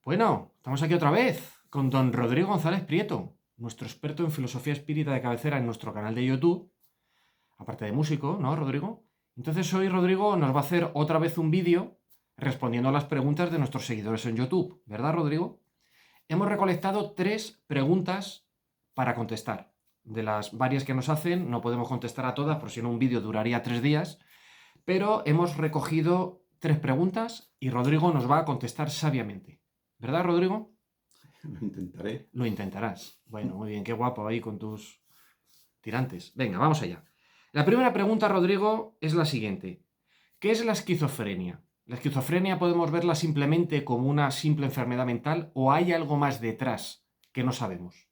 Bueno, estamos aquí otra vez con don Rodrigo González Prieto, nuestro experto en filosofía espírita de cabecera en nuestro canal de YouTube, aparte de músico, ¿no, Rodrigo? Entonces hoy Rodrigo nos va a hacer otra vez un vídeo respondiendo a las preguntas de nuestros seguidores en YouTube, ¿verdad, Rodrigo? Hemos recolectado 3 preguntas para contestar. De las varias que nos hacen, no podemos contestar a todas, porque si no un vídeo duraría 3 días, pero hemos recogido 3 preguntas y Rodrigo nos va a contestar sabiamente. ¿Verdad, Rodrigo? Lo intentaré. Lo intentarás. Bueno, muy bien, qué guapo ahí con tus tirantes. Venga, vamos allá. La primera pregunta, Rodrigo, es la siguiente. ¿Qué es la esquizofrenia? ¿La esquizofrenia podemos verla simplemente como una simple enfermedad mental o hay algo más detrás que no sabemos?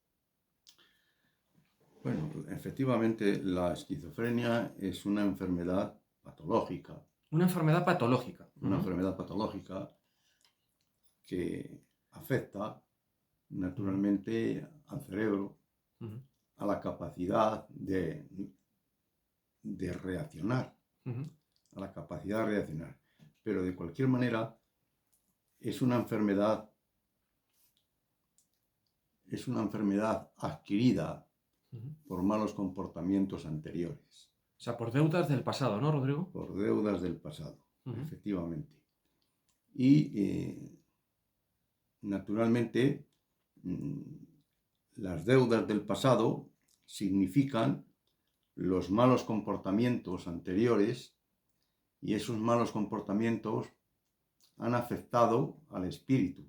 Bueno, efectivamente la esquizofrenia es una enfermedad patológica. Una enfermedad patológica. Una enfermedad patológica que afecta naturalmente al cerebro, a la capacidad de reaccionar, a la capacidad de reaccionar. Pero de cualquier manera es una enfermedad adquirida por malos comportamientos anteriores. O sea, por deudas del pasado, ¿no, Rodrigo? Por deudas del pasado, efectivamente. Y naturalmente las deudas del pasado significan los malos comportamientos anteriores y esos malos comportamientos han afectado al espíritu.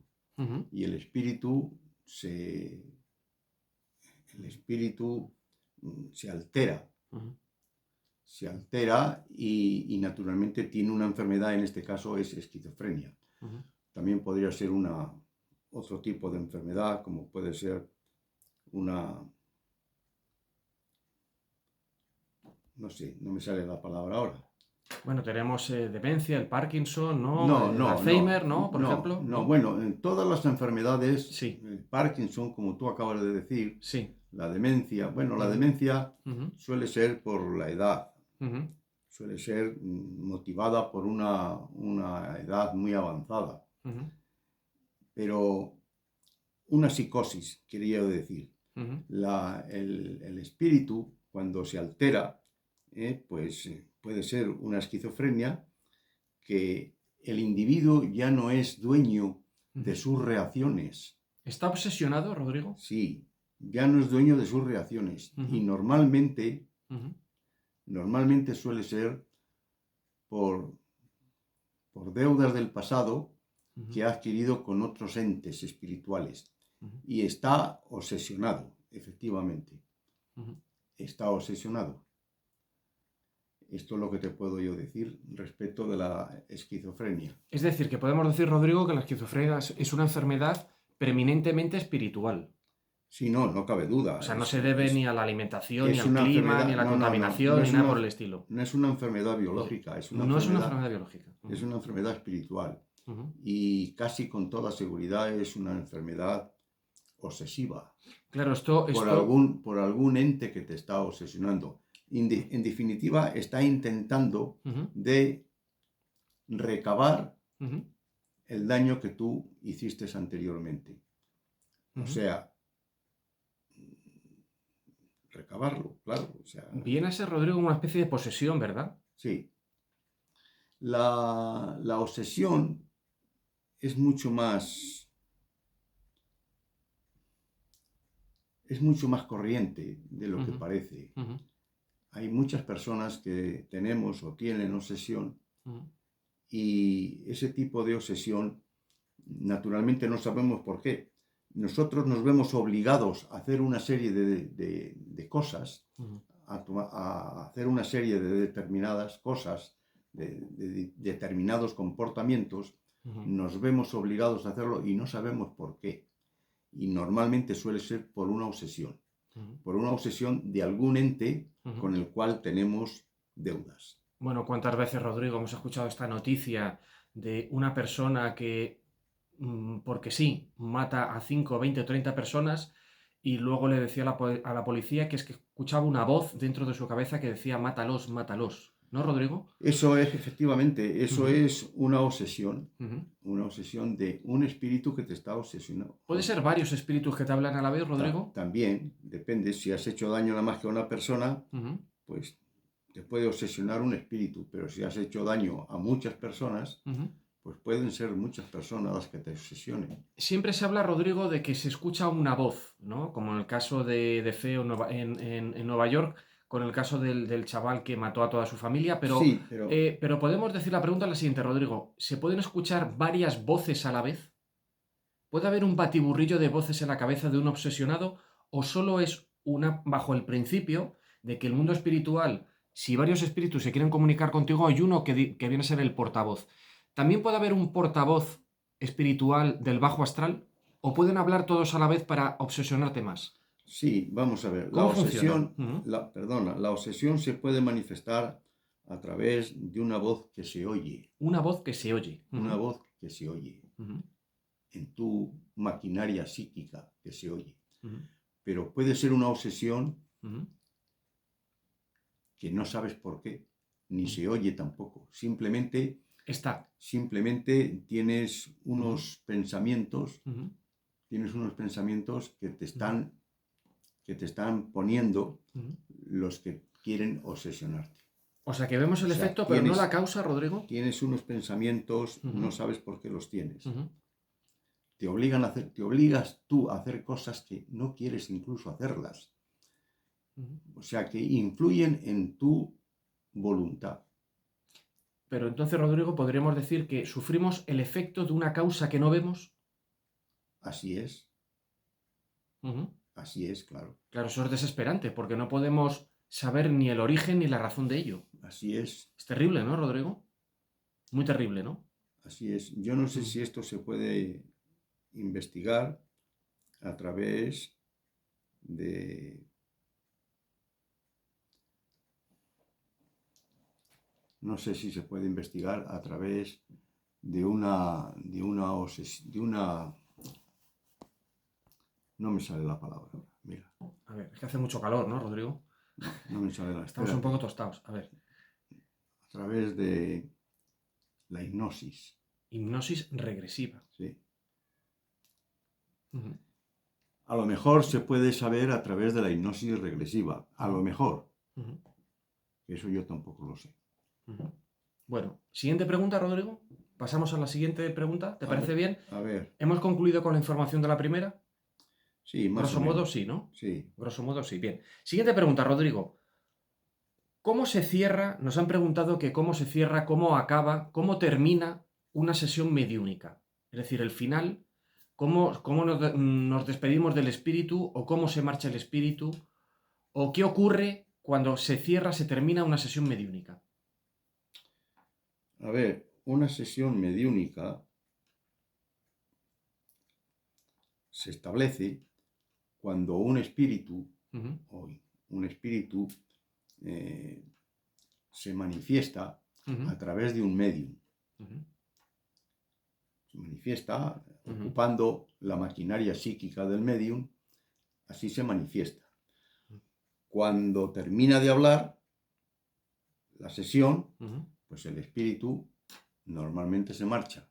Y el espíritu se altera. Se altera y naturalmente tiene una enfermedad, en este caso es esquizofrenia. También podría ser otro tipo de enfermedad, como puede ser no sé, no me sale la palabra ahora. Bueno, tenemos demencia, el Parkinson, ¿no? No, El no, Alzheimer, no, ¿no? Por ejemplo. No, bueno, en todas las enfermedades, sí. El Parkinson, como tú acabas de decir, sí. La demencia, bueno, la demencia suele ser por la edad, suele ser motivada por una edad muy avanzada. Pero una psicosis, quería decir, el espíritu, cuando se altera, pues puede ser una esquizofrenia, que el individuo ya no es dueño de sus reacciones. ¿Está obsesionado, Rodrigo? Sí, ya no es dueño de sus reacciones. Y normalmente suele ser por deudas del pasado que ha adquirido con otros entes espirituales. Y está obsesionado, efectivamente. Está obsesionado. Esto es lo que te puedo yo decir respecto de la esquizofrenia. Es decir, que podemos decir, Rodrigo, que la esquizofrenia es una enfermedad preeminentemente espiritual. Sí, no cabe duda. O sea, no se debe ni a la alimentación, ni al clima, ni a la contaminación, no ni nada por el estilo. No es una enfermedad biológica, es una enfermedad biológica. Es una enfermedad espiritual. Y casi con toda seguridad es una enfermedad obsesiva. Claro, esto... Por algún ente que te está obsesionando. En definitiva, está intentando de recabar el daño que tú hiciste anteriormente. O sea, recabarlo, claro. O sea, viene a ser, Rodrigo, una especie de posesión, ¿verdad? Sí. La obsesión es mucho más corriente de lo que parece. Hay muchas personas que tenemos o tienen obsesión y ese tipo de obsesión naturalmente no sabemos por qué. Nosotros nos vemos obligados a hacer una serie de cosas, a hacer una serie de determinadas cosas, de determinados comportamientos, nos vemos obligados a hacerlo y no sabemos por qué. Y normalmente suele ser por una obsesión de algún ente con el cual tenemos deudas. Bueno, ¿cuántas veces, Rodrigo, hemos escuchado esta noticia de una persona que, porque sí, mata a 5, 20 o 30 personas y luego le decía a la policía que es que escuchaba una voz dentro de su cabeza que decía mátalos, mátalos? ¿no, Rodrigo? Eso es, efectivamente, eso Ujú. es una obsesión de un espíritu que te está obsesionando. ¿Puede ser varios espíritus que te hablan a la vez, Rodrigo? También, depende, si has hecho daño nada más que a una persona, Ujú. pues te puede obsesionar un espíritu, pero si has hecho daño a muchas personas, Ujú. pues pueden ser muchas personas las que te obsesionen. Siempre se habla, Rodrigo, de que se escucha una voz, ¿no? Como en el caso de Feo en Nueva York, con el caso del chaval que mató a toda su familia, Sí, pero pero podemos decir la pregunta la siguiente, Rodrigo. ¿Se pueden escuchar varias voces a la vez? ¿Puede haber un batiburrillo de voces en la cabeza de un obsesionado o solo es una bajo el principio de que el mundo espiritual, si varios espíritus se quieren comunicar contigo, hay uno que viene a ser el portavoz? ¿También puede haber un portavoz espiritual del bajo astral o pueden hablar todos a la vez para obsesionarte más? sí, vamos a ver, ¿Cómo funciona? Ujú. la obsesión se puede manifestar a través de una voz que se oye, Una voz que se oye. una Ujú. voz que se oye, Ujú. en tu maquinaria psíquica que se oye. Ujú. Pero puede ser una obsesión Ujú. que no sabes por qué, ni Ujú. se oye tampoco. Está. Simplemente tienes Ujú. Ujú. tienes unos pensamientos Ujú. que te están poniendo Ujú. los que quieren obsesionarte. O sea que vemos O el sea, efecto, pero no la causa, Rodrigo. tienes unos pensamientos, no Ujú. sabes por qué los tienes. Ujú. Te obligas tú a hacer cosas que no quieres incluso hacerlas. Ujú. O sea, que influyen en tu voluntad. Pero entonces, Rodrigo, podríamos decir que sufrimos el efecto de una causa que no vemos. Así es, Ujú. claro. Claro, eso es desesperante, porque no podemos saber ni el origen ni la razón de ello. Así es, Es terrible, ¿no, Rodrigo? Muy terrible, ¿no? así es. Yo no sé Ujú. si esto se puede investigar a través de... No sé si se puede investigar a través de una... No me sale la palabra. Mira, A ver, es que hace mucho calor, ¿no, Rodrigo? no me sale la... Estamos un poco Espérate. tostados. A ver, A través de la hipnosis. hipnosis regresiva. Sí. Ujú. A lo mejor se puede saber a través de la hipnosis regresiva. A lo Ujú. mejor. Ujú. Eso yo tampoco lo sé. Ujú. Bueno, siguiente pregunta, Rodrigo. Pasamos a la siguiente pregunta. ¿Te parece bien? A ver, ¿Hemos concluido con la información de la primera? sí, más o Grosso modo, menos. sí, ¿no? Sí. Grosso modo, sí. Bien. Siguiente pregunta, Rodrigo. ¿Cómo se cierra? Nos han preguntado que cómo se cierra, cómo acaba, cómo termina una sesión mediúnica. Es decir, el final, cómo nos despedimos del espíritu o cómo se marcha el espíritu o qué ocurre cuando se cierra, se termina una sesión mediúnica. A ver, una sesión mediúnica se establece cuando Ujú. o un espíritu eh, se manifiesta Ujú. a través de un medium. Ujú. Se manifiesta Ujú. ocupando la maquinaria psíquica del medium, así se manifiesta. Cuando termina de hablar la sesión, Ujú. pues el espíritu normalmente se marcha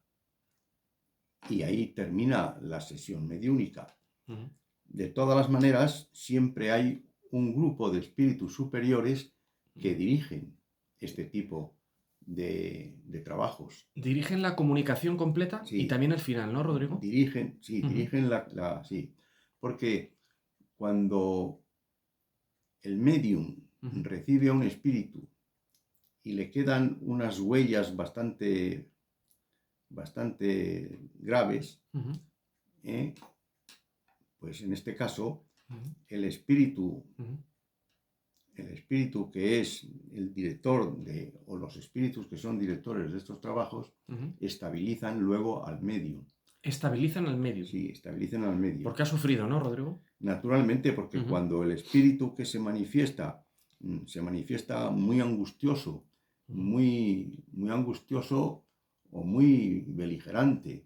y ahí termina la sesión mediúnica. Ujú. De todas las maneras, siempre hay un grupo de espíritus superiores que dirigen este tipo de trabajos. Dirigen la comunicación completa y Sí, también el final, ¿no, Rodrigo? Ujú. dirigen sí. Porque cuando el medium Ujú. recibe a un espíritu y le quedan unas huellas bastante graves, Ujú. ¿eh? Pues en este caso, Ujú. el espíritu Ujú. el espíritu que es el director o los espíritus que son directores de estos trabajos, Ujú. estabilizan luego al medium. Estabilizan al medio. Sí, estabilizan al medium. Porque ha sufrido, ¿no, Rodrigo? Naturalmente, porque Ujú. cuando el espíritu que se manifiesta muy angustioso, Ujú. muy angustioso o muy beligerante,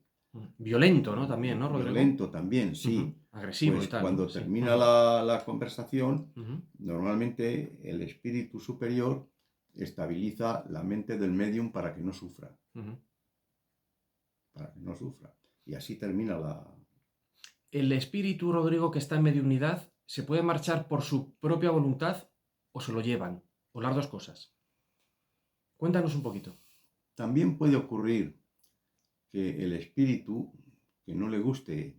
Violento, ¿no? También, ¿no, Rodrigo? violento también, Ujú. sí. Agresivo y Pues tal, ¿no? cuando Sí. termina Ujú. la conversación, Ujú. normalmente el espíritu superior estabiliza la mente del medium para que no sufra. Para que no sufra. Y así termina la... ¿El espíritu, Rodrigo, que está en mediunidad, se puede marchar por su propia voluntad o se lo llevan? O las dos cosas. Cuéntanos un poquito. También puede ocurrir que el espíritu, que no le guste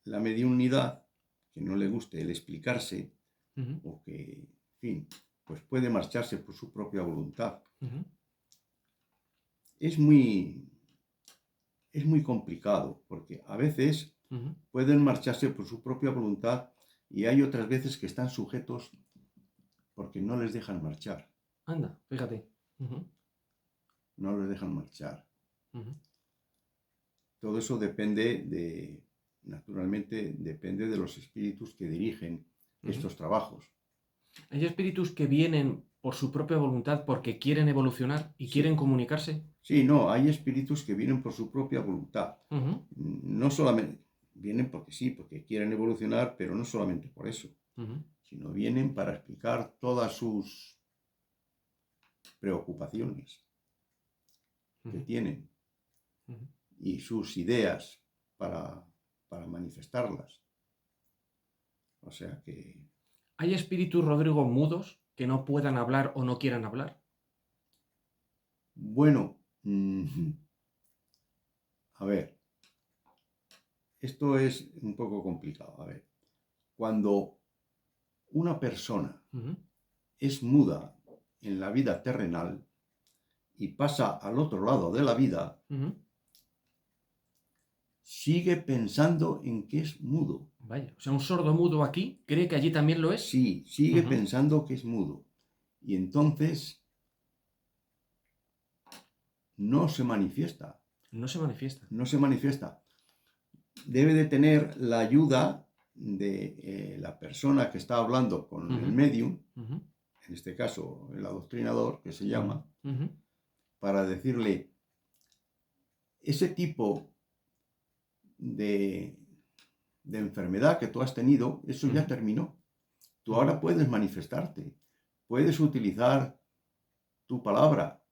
la mediunidad, que no le guste el explicarse, o que, en fin, pues puede marcharse por su propia voluntad. Es muy complicado, porque a veces pueden marcharse por su propia voluntad y hay otras veces que están sujetos porque no les dejan marchar. Anda, fíjate. No les dejan marchar. Todo eso depende naturalmente, depende de los espíritus que dirigen estos trabajos. ¿Hay espíritus que vienen por su propia voluntad porque quieren evolucionar y quieren comunicarse? Sí, no, hay espíritus que vienen por su propia voluntad. No solamente vienen porque sí, porque quieren evolucionar, pero no solamente por eso, sino vienen para explicar todas sus preocupaciones que tienen y sus ideas para manifestarlas. O sea que... ¿Hay espíritus, Rodrigo, mudos que no puedan hablar o no quieran hablar? Bueno, a ver, esto es un poco complicado. A ver, cuando una persona es muda en la vida terrenal y pasa al otro lado de la vida, sigue pensando en que es mudo. Vaya, o sea, un sordo mudo aquí cree que allí también lo es. Sí, sigue pensando que es mudo. Y entonces no se manifiesta. No se manifiesta. No se manifiesta. Debe de tener la ayuda de la persona que está hablando con el medium, en este caso el adoctrinador, que se llama, para decirle, ese tipo de enfermedad que tú has tenido, eso ya terminó. Tú ahora puedes manifestarte, puedes utilizar tu palabra.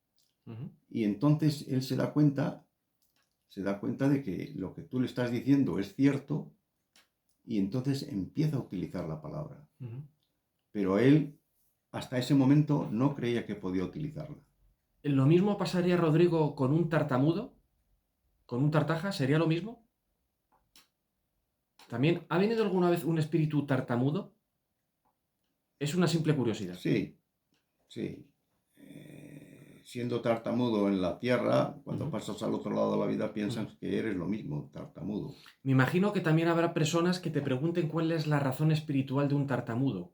Y entonces él se da cuenta de que lo que tú le estás diciendo es cierto y entonces empieza a utilizar la palabra. Pero él hasta ese momento no creía que podía utilizarla. ¿Lo mismo pasaría, Rodrigo, con un tartamudo? ¿Con un tartaja? ¿Sería lo mismo? ¿También ha venido alguna vez un espíritu tartamudo? Es una simple curiosidad. Sí. Siendo tartamudo en la tierra, cuando pasas al otro lado de la vida piensas que eres lo mismo, tartamudo. Me imagino que también habrá personas que te pregunten cuál es la razón espiritual de un tartamudo.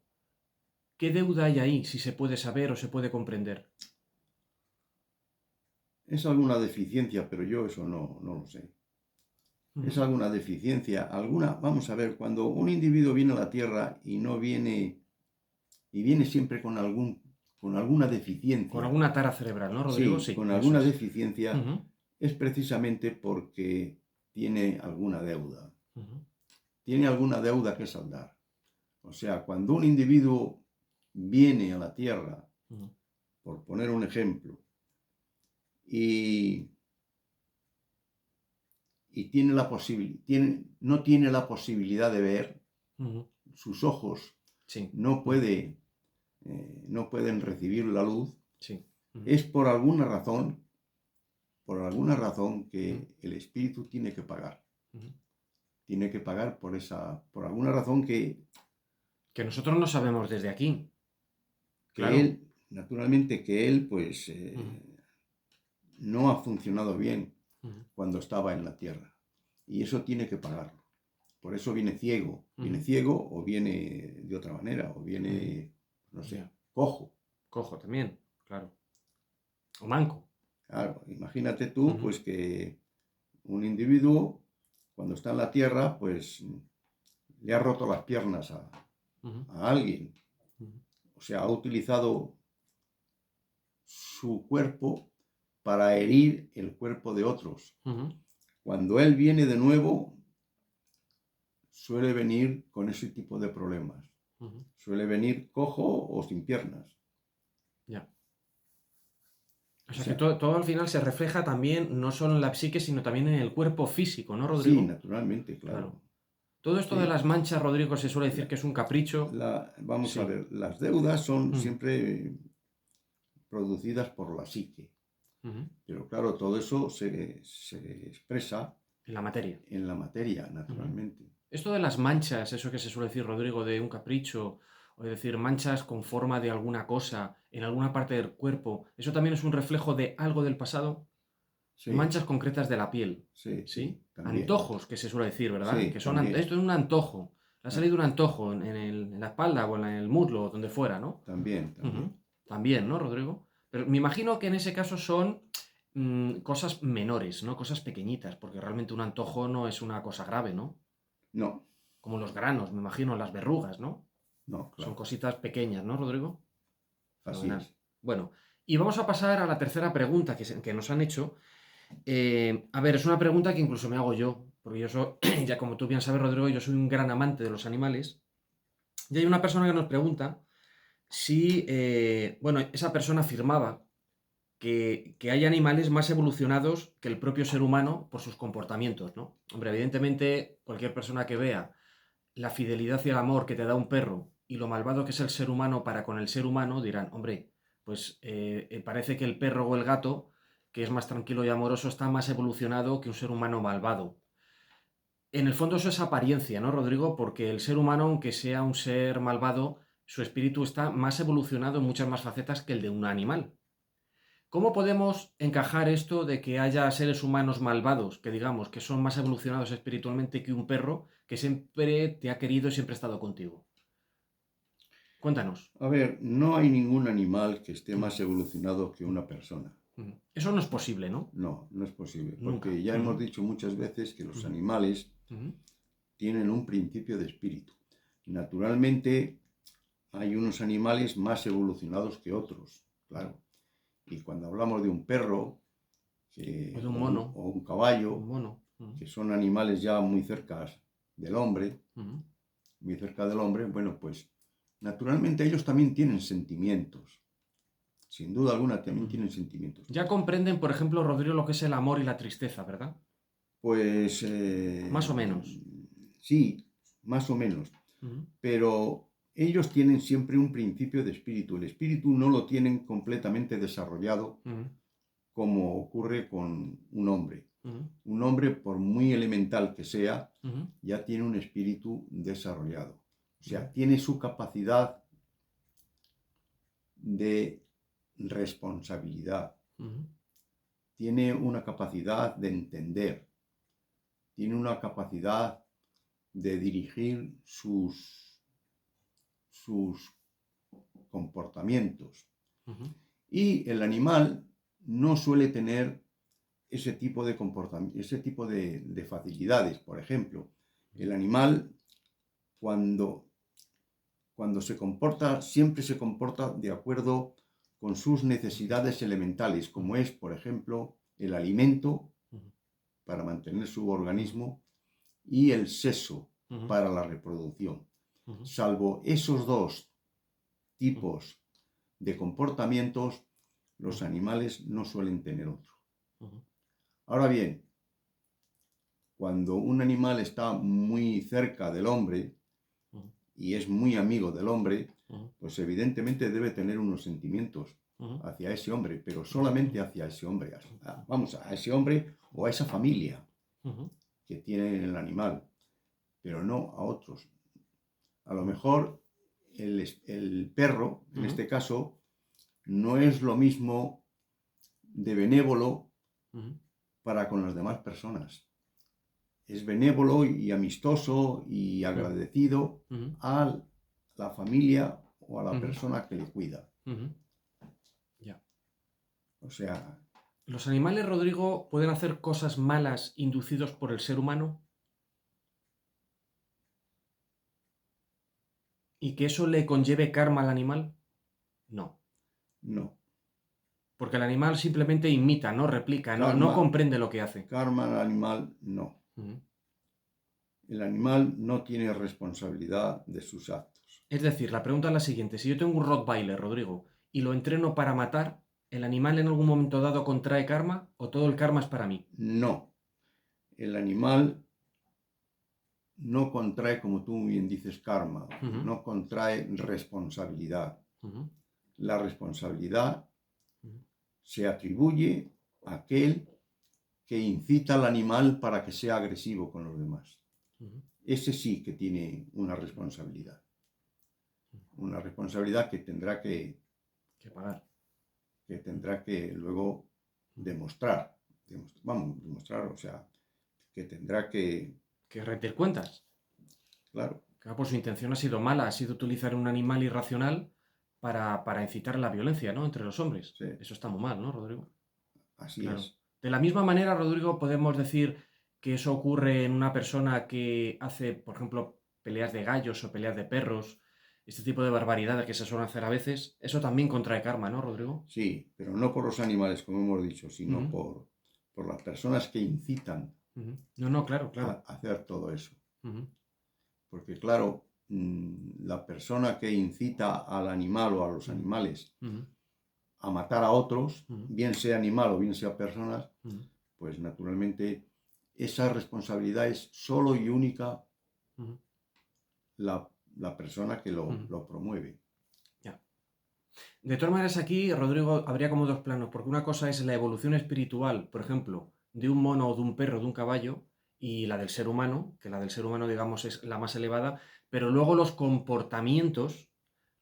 ¿Qué deuda hay ahí, si se puede saber o se puede comprender? Es alguna deficiencia, pero yo eso no lo sé. Es alguna deficiencia, vamos a ver, cuando un individuo viene a la tierra y no viene, y viene siempre con alguna deficiencia. Con alguna tara cerebral, ¿no, Rodrigo? Sí, con alguna deficiencia, es precisamente porque tiene alguna deuda. Tiene alguna deuda que saldar. O sea, cuando un individuo viene a la tierra, por poner un ejemplo, y no tiene la posibilidad de ver, sus ojos no pueden recibir la luz, es por alguna razón que el espíritu tiene que pagar. Tiene que pagar por alguna razón que nosotros no sabemos desde aquí. Claro. Naturalmente que él, pues, no ha funcionado bien cuando estaba en la tierra. Y eso tiene que pagarlo. Por eso viene ciego. Viene ciego o viene de otra manera. O viene, no sé, cojo. Cojo también, claro. O manco. Claro, imagínate tú, pues, que un individuo, cuando está en la tierra, pues, le ha roto las piernas a alguien. O sea, ha utilizado su cuerpo para herir el cuerpo de otros. Cuando él viene de nuevo, suele venir con ese tipo de problemas. Suele venir cojo o sin piernas. Ya. O sea que todo al final se refleja también, no solo en la psique, sino también en el cuerpo físico, ¿no, Rodrigo? Sí, naturalmente, claro. Todo esto de Sí. las manchas, Rodrigo, se suele decir que es un capricho. Vamos a Sí. ver, las deudas son siempre producidas por la psique. Pero claro, todo eso se expresa En la materia. En la materia, naturalmente. Esto de las manchas, eso que se suele decir, Rodrigo, de un capricho, o es decir, manchas con forma de alguna cosa en alguna parte del cuerpo, ¿eso también es un reflejo de algo del pasado? Sí, Manchas concretas de la piel. sí, también. Antojos, que se suele decir, ¿verdad? Sí, Que son también. esto es un antojo. Le ha salido un antojo en la espalda o en el muslo, o donde fuera, ¿no? También. También, ¿no, Rodrigo? Pero me imagino que en ese caso son cosas menores, ¿no? Cosas pequeñitas, porque realmente un antojo no es una cosa grave, ¿no? No, Como los granos, me imagino, las verrugas, ¿no? no, claro. Son cositas pequeñas, ¿no, Rodrigo? Así Fenomenal. es. Bueno, y vamos a pasar a la tercera pregunta que nos han hecho. A ver, es una pregunta que incluso me hago yo, porque yo soy, ya como tú bien sabes, Rodrigo, yo soy un gran amante de los animales. Y hay una persona que nos pregunta si, bueno, esa persona afirmaba que hay animales más evolucionados que el propio ser humano por sus comportamientos, ¿no? Hombre, evidentemente, cualquier persona que vea la fidelidad y el amor que te da un perro y lo malvado que es el ser humano para con el ser humano, dirán, hombre, pues parece que el perro o el gato, que es más tranquilo y amoroso, está más evolucionado que un ser humano malvado. En el fondo eso es apariencia, ¿no, Rodrigo? Porque el ser humano, aunque sea un ser malvado, su espíritu está más evolucionado en muchas más facetas que el de un animal. ¿Cómo podemos encajar esto de que haya seres humanos malvados, que digamos que son más evolucionados espiritualmente que un perro que siempre te ha querido y siempre ha estado contigo? Cuéntanos. A ver, no hay ningún animal que esté más evolucionado que una persona. Eso no es posible, ¿no? No, no es posible. Nunca. Porque ya hemos dicho muchas veces que los animales tienen un principio de espíritu. Naturalmente, hay unos animales más evolucionados que otros, claro. Y cuando hablamos de un perro, O de un mono. o un caballo, Un mono. que son animales ya muy cerca del hombre, bueno, pues naturalmente ellos también tienen sentimientos. Sin duda alguna también tienen sentimientos. Ya comprenden, por ejemplo, Rodrigo, lo que es el amor y la tristeza, ¿verdad? Pues... Más o menos. Sí, más o menos. Pero ellos tienen siempre un principio de espíritu. El espíritu no lo tienen completamente desarrollado como ocurre con un hombre. Un hombre, por muy elemental que sea, ya tiene un espíritu desarrollado. O sea, tiene su capacidad de responsabilidad. Tiene una capacidad de entender. Tiene una capacidad de dirigir sus comportamientos. Y el animal no suele tener ese tipo de comportamiento, ese tipo de facilidades. Por ejemplo, el animal cuando se comporta, siempre se comporta de acuerdo con sus necesidades elementales, como es, por ejemplo, el alimento para mantener su organismo y el sexo para la reproducción. Salvo esos dos tipos de comportamientos, los animales no suelen tener otro. Ahora bien, cuando un animal está muy cerca del hombre y es muy amigo del hombre, pues evidentemente debe tener unos sentimientos hacia ese hombre, pero solamente hacia ese hombre. Vamos, a ese hombre o a esa familia que tiene el animal, pero no a otros. A lo mejor el perro, en este caso, no es lo mismo de benévolo para con las demás personas. Es benévolo y amistoso y agradecido a la familia o a la persona que le cuida. Ya. O sea... ¿Los animales, Rodrigo, pueden hacer cosas malas inducidos por el ser humano? ¿Y que eso le conlleve karma al animal? No. No. Porque el animal simplemente imita, no replica, no comprende lo que hace. Karma al animal, no. El animal no tiene responsabilidad de sus actos. Es decir, la pregunta es la siguiente. Si yo tengo un Rottweiler, Rodrigo, y lo entreno para matar, ¿el animal en algún momento dado contrae karma o todo el karma es para mí? No, el animal no contrae, como tú bien dices, karma, no contrae responsabilidad. La responsabilidad se atribuye a aquel que incita al animal para que sea agresivo con los demás. Ese sí que tiene una responsabilidad que tendrá que pagar, que tendrá que luego demostrar, o sea, que tendrá que rendir cuentas. Claro. Claro, pues su intención ha sido mala, ha sido utilizar un animal irracional para incitar la violencia, ¿no? Entre los hombres. Sí. Eso está muy mal, ¿no, Rodrigo? Así Claro. es. De la misma manera, Rodrigo, podemos decir que eso ocurre en una persona que hace, por ejemplo, peleas de gallos o peleas de perros, este tipo de barbaridades que se suelen hacer a veces, eso también contrae karma, ¿no, Rodrigo? Sí, pero no por los animales, como hemos dicho, sino por las personas que incitan No, claro. a hacer todo eso. Porque claro, la persona que incita al animal o a los animales a matar a otros, bien sea animal o bien sea personas, pues naturalmente esa responsabilidad es solo y única la persona que lo promueve. Ya. De todas maneras, aquí, Rodrigo, habría como dos planos, porque una cosa es la evolución espiritual, por ejemplo, de un mono o de un perro, de un caballo, y la del ser humano, que la del ser humano, digamos, es la más elevada, pero luego los comportamientos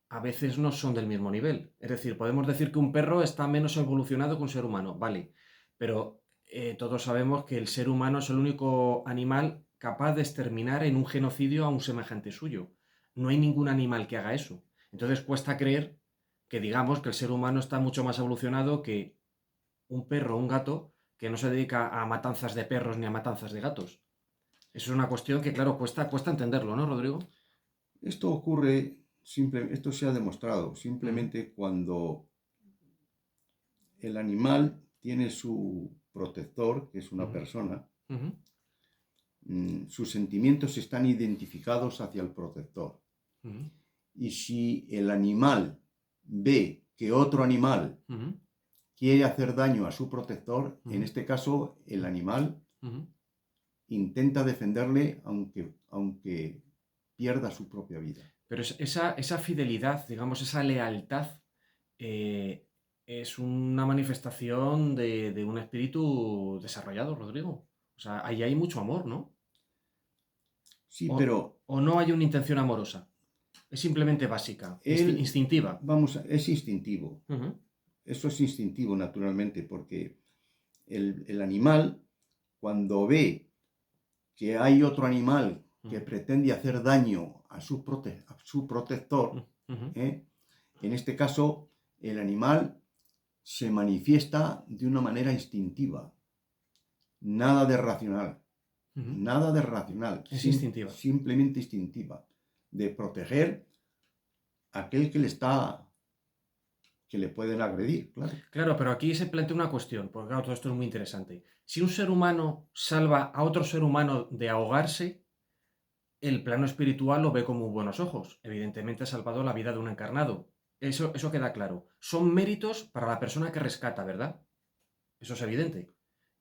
a veces no son del mismo nivel. Es decir, podemos decir que un perro está menos evolucionado que un ser humano, vale, pero todos sabemos que el ser humano es el único animal capaz de exterminar en un genocidio a un semejante suyo. No hay ningún animal que haga eso. Entonces cuesta creer que digamos que el ser humano está mucho más evolucionado que un perro o un gato que no se dedica a matanzas de perros ni a matanzas de gatos. Eso es una cuestión que, claro, cuesta entenderlo, ¿no, Rodrigo? Esto ocurre, esto se ha demostrado simplemente cuando el animal tiene su protector, que es una persona, sus sentimientos están identificados hacia el protector. Y si el animal ve que otro animal quiere hacer daño a su protector, en este caso el animal intenta defenderle aunque pierda su propia vida. Pero esa fidelidad, digamos, esa lealtad, es una manifestación de un espíritu desarrollado, Rodrigo. O sea, ahí hay mucho amor, ¿no? Sí, pero... ¿O no hay una intención amorosa? Es simplemente básica, instintiva. Es instintivo. Eso es instintivo, naturalmente, porque el animal, cuando ve que hay otro animal que pretende hacer daño a su protector, en este caso, el animal se manifiesta de una manera instintiva. Nada de racional. Nada de racional. Es instintiva. Simplemente instintiva. De proteger a aquel que le pueden agredir, claro. Claro, pero aquí se plantea una cuestión, porque claro, todo esto es muy interesante. Si un ser humano salva a otro ser humano de ahogarse, el plano espiritual lo ve con muy buenos ojos. Evidentemente ha salvado la vida de un encarnado. Eso queda claro. Son méritos para la persona que rescata, ¿verdad? Eso es evidente.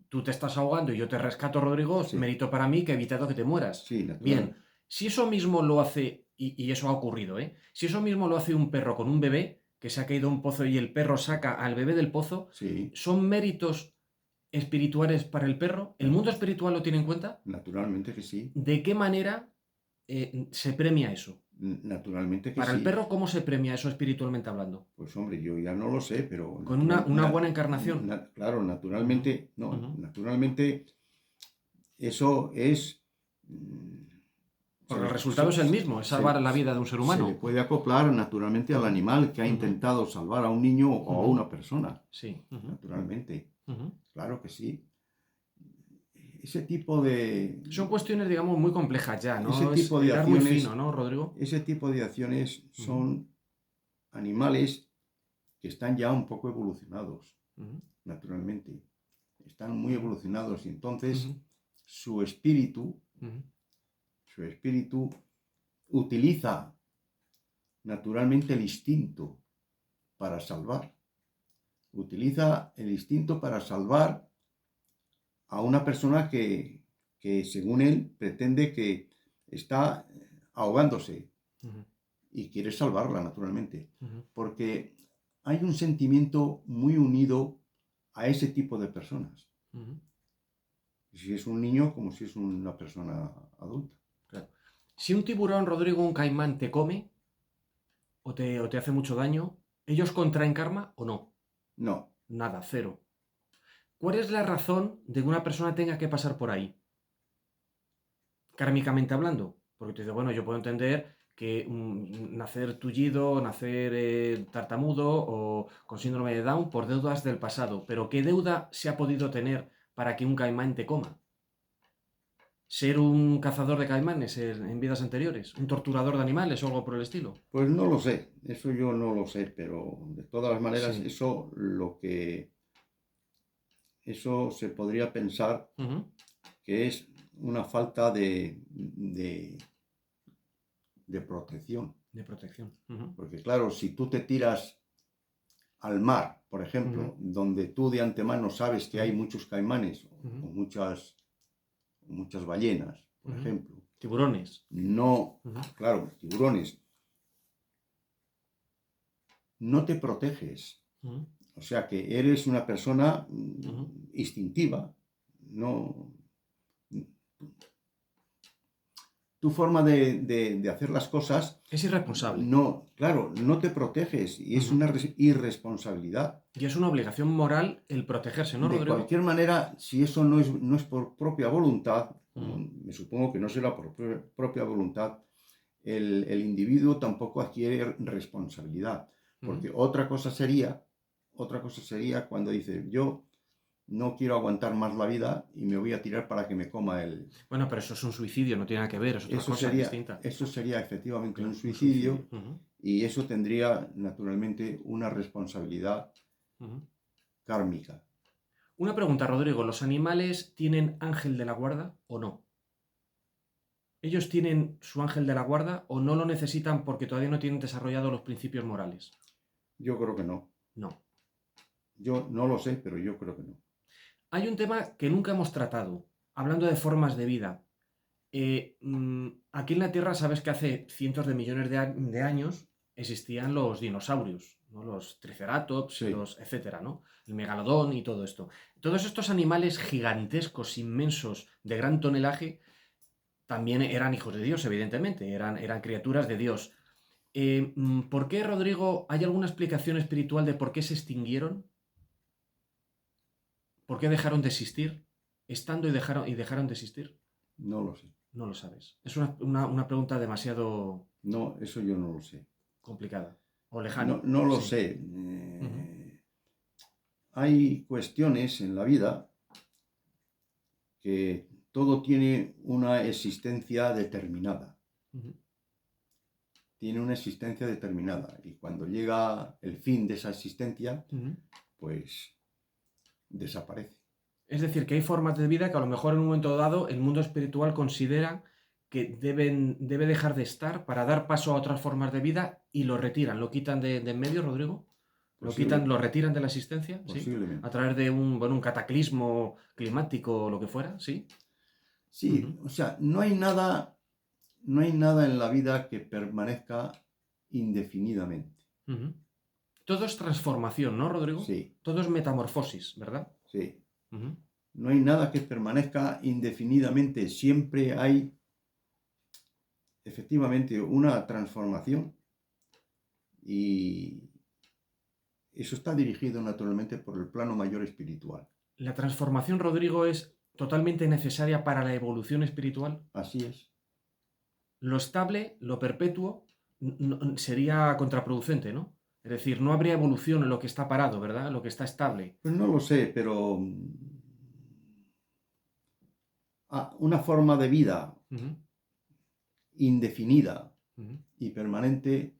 Tú te estás ahogando y yo te rescato, Rodrigo, es mérito para mí que he evitado que te mueras. Sí, natural. Bien, si eso mismo lo hace, y eso ha ocurrido, si eso mismo lo hace un perro con un bebé, que se ha caído a un pozo y el perro saca al bebé del pozo, ¿son méritos espirituales para el perro? ¿El mundo espiritual lo tiene en cuenta? Naturalmente que sí. ¿De qué manera se premia eso? Naturalmente que sí. Para el perro, ¿cómo se premia eso espiritualmente hablando? Pues hombre, yo ya no lo sé, pero... Con una buena encarnación. Claro, naturalmente, naturalmente eso es... Porque el resultado es el mismo, es salvar la vida de un ser humano. Se le puede acoplar naturalmente al animal que ha intentado salvar a un niño o a una persona. Sí. Naturalmente. Claro que sí. Ese tipo de... Son cuestiones, digamos, muy complejas ya, ¿no? Ese tipo de acciones, muy fino, ¿no, Rodrigo? Ese tipo de acciones son animales que están ya un poco evolucionados, naturalmente. Están muy evolucionados y entonces su espíritu utiliza naturalmente el instinto para salvar. Utiliza el instinto para salvar a una persona que según él pretende que está ahogándose y quiere salvarla naturalmente. Porque hay un sentimiento muy unido a ese tipo de personas. Si es un niño como si es una persona adulta. Claro. Si un tiburón, Rodrigo, un caimán te come o te hace mucho daño, ¿ellos contraen karma o no? No. Nada, cero. ¿Cuál es la razón de que una persona tenga que pasar por ahí? Kármicamente hablando. Porque te dice, bueno, yo puedo entender que nacer tullido, nacer tartamudo o con síndrome de Down por deudas del pasado. Pero ¿qué deuda se ha podido tener para que un caimán te coma? ¿Ser un cazador de caimanes en vidas anteriores? ¿Un torturador de animales o algo por el estilo? Pues no lo sé, eso yo no lo sé, pero de todas maneras Sí. eso se podría pensar que es una falta de protección. De protección. Porque claro, si tú te tiras al mar, por ejemplo, donde tú de antemano sabes que hay muchos caimanes o muchas ballenas, por ejemplo. Tiburones. No, claro, tiburones. No te proteges. O sea que eres una persona instintiva. No. Tu forma de hacer las cosas... Es irresponsable. No, claro, no te proteges y es una irresponsabilidad. Y es una obligación moral el protegerse, ¿no, Rodrigo? De cualquier manera, si eso no es por propia voluntad, me supongo que no será por propia voluntad, el individuo tampoco adquiere responsabilidad. Porque otra cosa sería cuando dice, yo no quiero aguantar más la vida y me voy a tirar para que me coma el... Bueno, pero eso es un suicidio, no tiene nada que ver, es otra cosa distinta. Eso sería efectivamente un suicidio y eso tendría naturalmente una responsabilidad kármica. Una pregunta, Rodrigo, ¿los animales tienen ángel de la guarda o no? ¿Ellos tienen su ángel de la guarda o no lo necesitan porque todavía no tienen desarrollados los principios morales? Yo creo que no. No. Yo no lo sé, pero yo creo que no. Hay un tema que nunca hemos tratado, hablando de formas de vida. Aquí en la Tierra sabes que hace cientos de millones de años existían los dinosaurios, ¿no? Los triceratops, Sí. etcétera, ¿no? El megalodón y todo esto. Todos estos animales gigantescos, inmensos, de gran tonelaje, también eran hijos de Dios, evidentemente, eran criaturas de Dios. ¿Por qué, Rodrigo, hay alguna explicación espiritual de por qué se extinguieron? ¿Por qué dejaron de existir? ¿Estando y dejaron de existir? No lo sé. No lo sabes. Es una pregunta demasiado... No, eso yo no lo sé. Complicada. O lejana. No lo sé. Hay cuestiones en la vida que todo tiene una existencia determinada. Tiene una existencia determinada. Y cuando llega el fin de esa existencia, pues desaparece. Es decir, que hay formas de vida que a lo mejor en un momento dado el mundo espiritual considera que debe dejar de estar para dar paso a otras formas de vida y lo retiran, lo quitan de en medio, Rodrigo. Lo retiran de la existencia, ¿sí? A través de un cataclismo climático o lo que fuera, ¿sí? Sí, o sea, no hay nada en la vida que permanezca indefinidamente. Todo es transformación, ¿no, Rodrigo? Sí. Todo es metamorfosis, ¿verdad? Sí. No hay nada que permanezca indefinidamente. Siempre hay, efectivamente, una transformación y eso está dirigido naturalmente por el plano mayor espiritual. La transformación, Rodrigo, es totalmente necesaria para la evolución espiritual. Así es. Lo estable, lo perpetuo, sería contraproducente, ¿no? Es decir, no habría evolución en lo que está parado, ¿verdad? En lo que está estable. Pues no lo sé, pero una forma de vida indefinida y permanente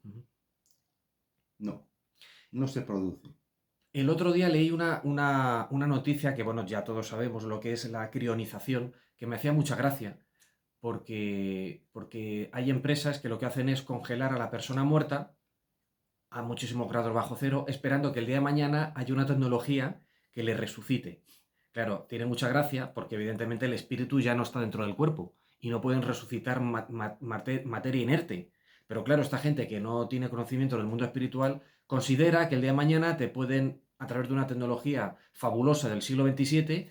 no se produce. El otro día leí una noticia que, bueno, ya todos sabemos lo que es la crionización, que me hacía mucha gracia, porque hay empresas que lo que hacen es congelar a la persona muerta a muchísimos grados bajo cero, esperando que el día de mañana haya una tecnología que le resucite. Claro, tiene mucha gracia porque evidentemente el espíritu ya no está dentro del cuerpo y no pueden resucitar materia inerte. Pero claro, esta gente que no tiene conocimiento del mundo espiritual considera que el día de mañana te pueden, a través de una tecnología fabulosa del siglo XXVII,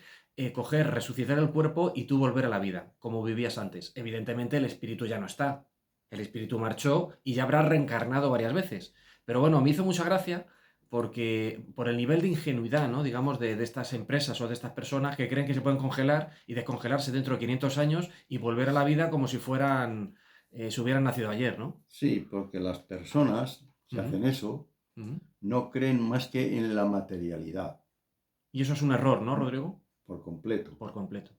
coger, resucitar el cuerpo y tú volver a la vida, como vivías antes. Evidentemente el espíritu ya no está. El espíritu marchó y ya habrá reencarnado varias veces. Pero bueno, me hizo mucha gracia porque por el nivel de ingenuidad, ¿no? Digamos, de estas empresas o de estas personas que creen que se pueden congelar y descongelarse dentro de 500 años y volver a la vida como si fueran, si hubieran nacido ayer, ¿no? Sí, porque las personas que hacen eso no creen más que en la materialidad. Y eso es un error, ¿no, Rodrigo? Por completo. Por completo.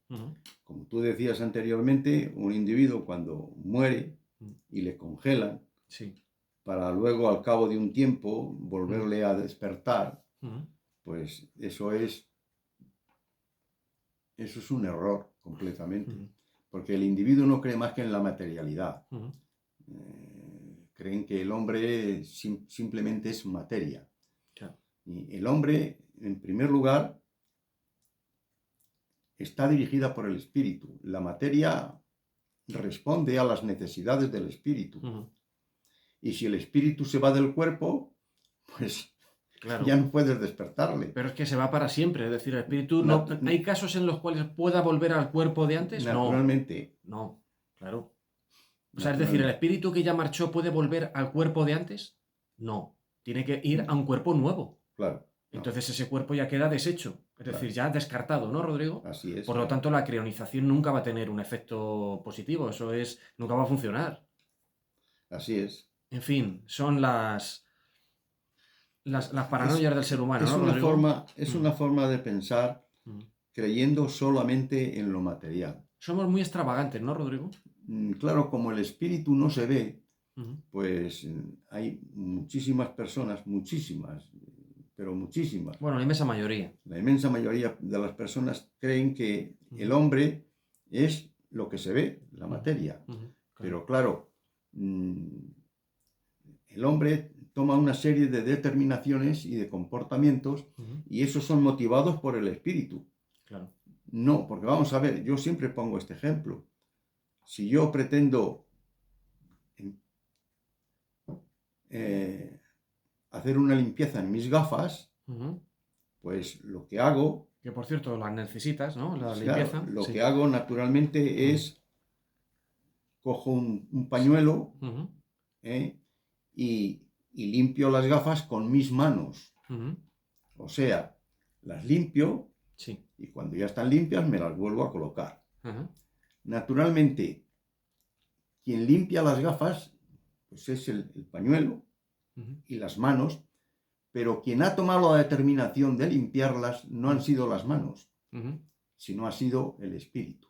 Como tú decías anteriormente, un individuo cuando muere y le congelan, sí, para luego al cabo de un tiempo volverle a despertar, pues eso es un error completamente, porque el individuo no cree más que en la materialidad. Creen que el hombre simplemente es materia. Claro. Y el hombre, en primer lugar, está dirigida por el espíritu. La materia responde a las necesidades del espíritu. Y si el espíritu se va del cuerpo, pues claro, ya no puedes despertarle. Pero es que se va para siempre, es decir, el espíritu no... ¿Hay casos en los cuales pueda volver al cuerpo de antes? Naturalmente. No, claro. O sea, es decir, ¿el espíritu que ya marchó puede volver al cuerpo de antes? No. Tiene que ir a un cuerpo nuevo. Claro. Entonces ese cuerpo ya queda deshecho. Es decir, ya descartado, ¿no, Rodrigo? Así es. Por lo tanto, la crionización nunca va a tener un efecto positivo. Eso es... nunca va a funcionar. Así es. En fin, son las paranoias del ser humano, es ¿no, una Rodrigo? es una forma de pensar creyendo solamente en lo material. Somos muy extravagantes, ¿no, Rodrigo? Claro, como el espíritu no se ve, pues hay muchísimas personas, pero muchísimas. Bueno, la inmensa mayoría. La inmensa mayoría de las personas creen que el hombre es lo que se ve, la materia. Claro. Pero claro, el hombre toma una serie de determinaciones y de comportamientos y esos son motivados por el espíritu. Claro. No, porque vamos a ver, yo siempre pongo este ejemplo. Si yo pretendo hacer una limpieza en mis gafas, pues lo que hago... Que por cierto, las necesitas, ¿no? La limpieza. Claro, lo que hago naturalmente es cojo un pañuelo y limpio las gafas con mis manos. O sea, las limpio y cuando ya están limpias me las vuelvo a colocar. Naturalmente, quien limpia las gafas pues es el pañuelo y las manos, pero quien ha tomado la determinación de limpiarlas no han sido las manos, sino ha sido el espíritu.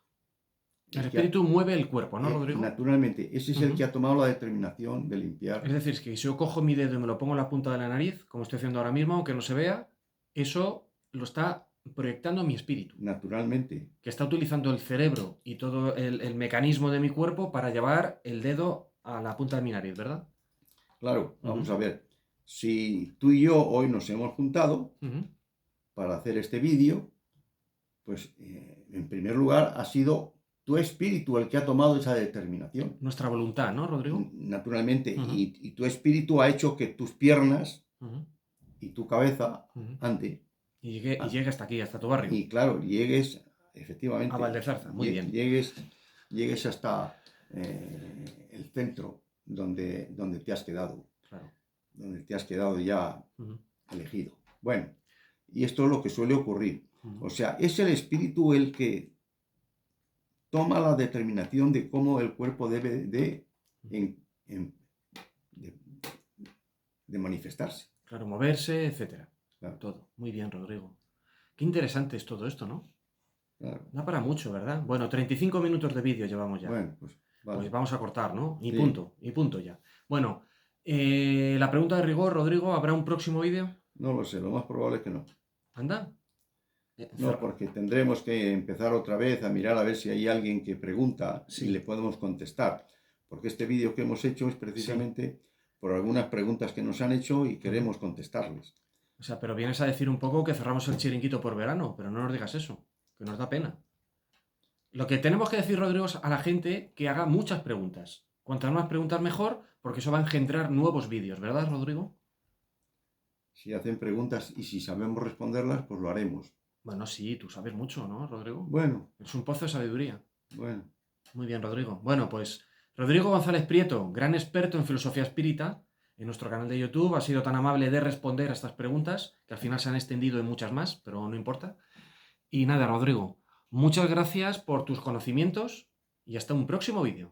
El espíritu mueve el cuerpo, ¿no, Rodrigo? Naturalmente, ese es el que ha tomado la determinación de limpiar. Es decir, que si yo cojo mi dedo y me lo pongo en la punta de la nariz, como estoy haciendo ahora mismo, aunque no se vea, eso lo está proyectando mi espíritu. Naturalmente. Que está utilizando el cerebro y todo el mecanismo de mi cuerpo para llevar el dedo a la punta de mi nariz, ¿verdad? Claro, vamos a ver. Si tú y yo hoy nos hemos juntado para hacer este vídeo, pues en primer lugar ha sido tu espíritu el que ha tomado esa determinación. Nuestra voluntad, ¿no, Rodrigo? Naturalmente. Y tu espíritu ha hecho que tus piernas y tu cabeza ande. Y llegue hasta aquí, hasta tu barrio. Y claro, llegues, efectivamente. A Valdezarza, muy bien. Llegues hasta el centro donde te has quedado. Claro. Donde te has quedado ya elegido. Bueno, y esto es lo que suele ocurrir. O sea, es el espíritu el que toma la determinación de cómo el cuerpo debe de manifestarse. Claro, moverse, etcétera. Claro. Todo. Muy bien, Rodrigo. Qué interesante es todo esto, ¿no? Claro. Da para mucho, ¿verdad? Bueno, 35 minutos de vídeo llevamos ya. Bueno, pues vale. Pues vamos a cortar, ¿no? Y punto ya. Bueno, la pregunta de rigor, Rodrigo, ¿habrá un próximo vídeo? No lo sé, lo más probable es que no. ¿Anda? No, porque tendremos que empezar otra vez a mirar a ver si hay alguien que pregunta y le podemos contestar. Porque este vídeo que hemos hecho es precisamente por algunas preguntas que nos han hecho y queremos contestarles. O sea, pero vienes a decir un poco que cerramos el chiringuito por verano, pero no nos digas eso, que nos da pena. Lo que tenemos que decir, Rodrigo, es a la gente que haga muchas preguntas. Cuantas más preguntas mejor, porque eso va a engendrar nuevos vídeos, ¿verdad, Rodrigo? Si hacen preguntas y si sabemos responderlas, pues lo haremos. Bueno, sí, tú sabes mucho, ¿no, Rodrigo? Bueno. Es un pozo de sabiduría. Bueno. Muy bien, Rodrigo. Bueno, pues Rodrigo González Prieto, gran experto en filosofía espírita, en nuestro canal de YouTube, ha sido tan amable de responder a estas preguntas, que al final se han extendido en muchas más, pero no importa. Y nada, Rodrigo, muchas gracias por tus conocimientos y hasta un próximo vídeo.